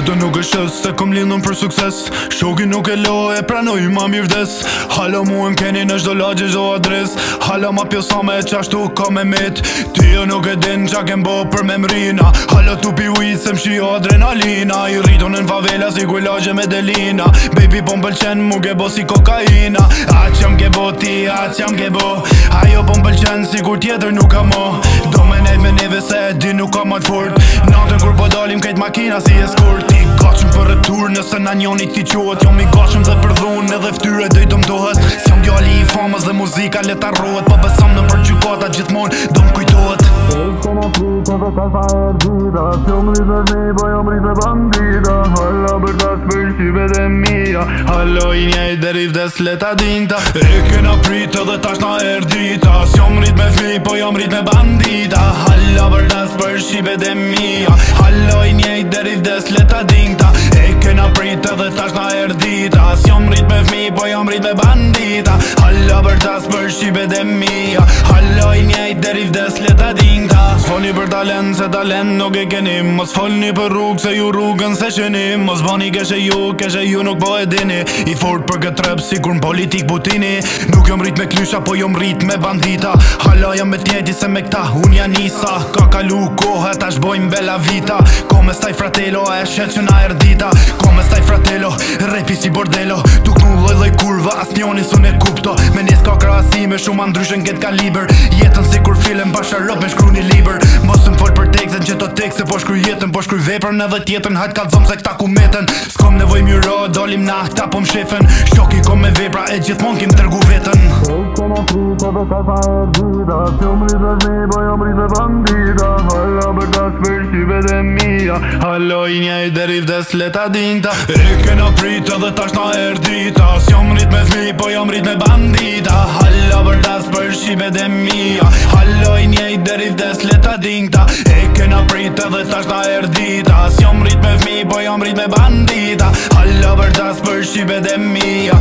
Do nuk e shes se kom lindun për sukses. Shoki nuk e lo e pranoj ma mirë vdes. Hala mu e m'keni në çdo lagje çdo adres. Hala ma pjosa me qashtu ka me met. Ti jo nuk e din qa kem bo për me mrina. Hala tu pi ujt se m'shio adrenalina. I rritun në favela si kuj lagje me delina. Baby po m'pëlqen mu ke bo si kokaina. A qam ke bo ti, a qam ke bo. Ajo po m'pëlqen si kur tjetër nuk ka mo. Do me nejt me neve se e di nuk ka mat fort. Natën kur po dalim kejt makina si eskort. Ti gachëm për retur nëse na njoni ti qohet. Jom i gachëm dhe për dhun edhe ftyre dhe i dëmtohet. Si jom djali i famës dhe muzika leta rohet. Po besom në për gjykata gjithmon do m'kujtohet. Se në fritë dhe ka sa erdita. Si jom rrit me zmi, po jom rrit me bandita. Halla për ta shpërqyve dhe mija. Hallo i njejt deri vdes leta dinta. E kena prit edhe tash na erdita. Si jom rrit me fmi, po jom rrit me bandita. Halla për ta shpërqyve dhe mija. Hallo i njejt deri vdes leta dinta. E kena prit edhe tash na erdita. Si jom rrit me fmi, po jom rrit me bandita. Halla për ta shpërqyve dhe mija. Hallo i njejt deri vdes leta dinta. Folni për talent se talent nuk e keni. Mos folni për rrugë se ju rrugën se qeni. Mos bani keshe ju nuk po e dini. I fort për këtë rap si kur n'politik Putini. Nuk jom rrit me klysha po jom rrit me bandita. Hala jam me tjeti se me këta unë janë nisa. Ka kalu kohë tash bojmë bella vita. Come stai fratello e shet që na erdita. Come stai fratello repi si bordello. Tuk nu loj kurva as njoni sun e kupto. Me nis ka krahasime shumë ndryshen këtë kaliber. Jetën si kur film basharop me shkru një liber. Mos m'fol për teksen që to tekse po shkruj jetën. Po shkruj veprën edhe tjetën hajt ka zom se këta ku meten. S'kom nevoj mjëro dolim na këta po m'shefen. Shoki kom me vepra e gjithmon kim tërgu vetën. Se në fritë dhe ka sa erdita. Si jom rrit me zmi, po jom rrit me bandita. Halla për ta shpërqyve dhe mija. Hallo i njejt deri vdes leta dinta. E kena prit edhe tash na erdita. Si jom rrit me fmi, po jom rrit me bandita. Halla për ta shpërqyve dhe mija. Hallo i njejt deri vdes leta dinta. E kena prit edhe tash na erdita. Si jom rrit me fmi, po jom rrit me bandita. Halla për ta shpërqyve dhe mija.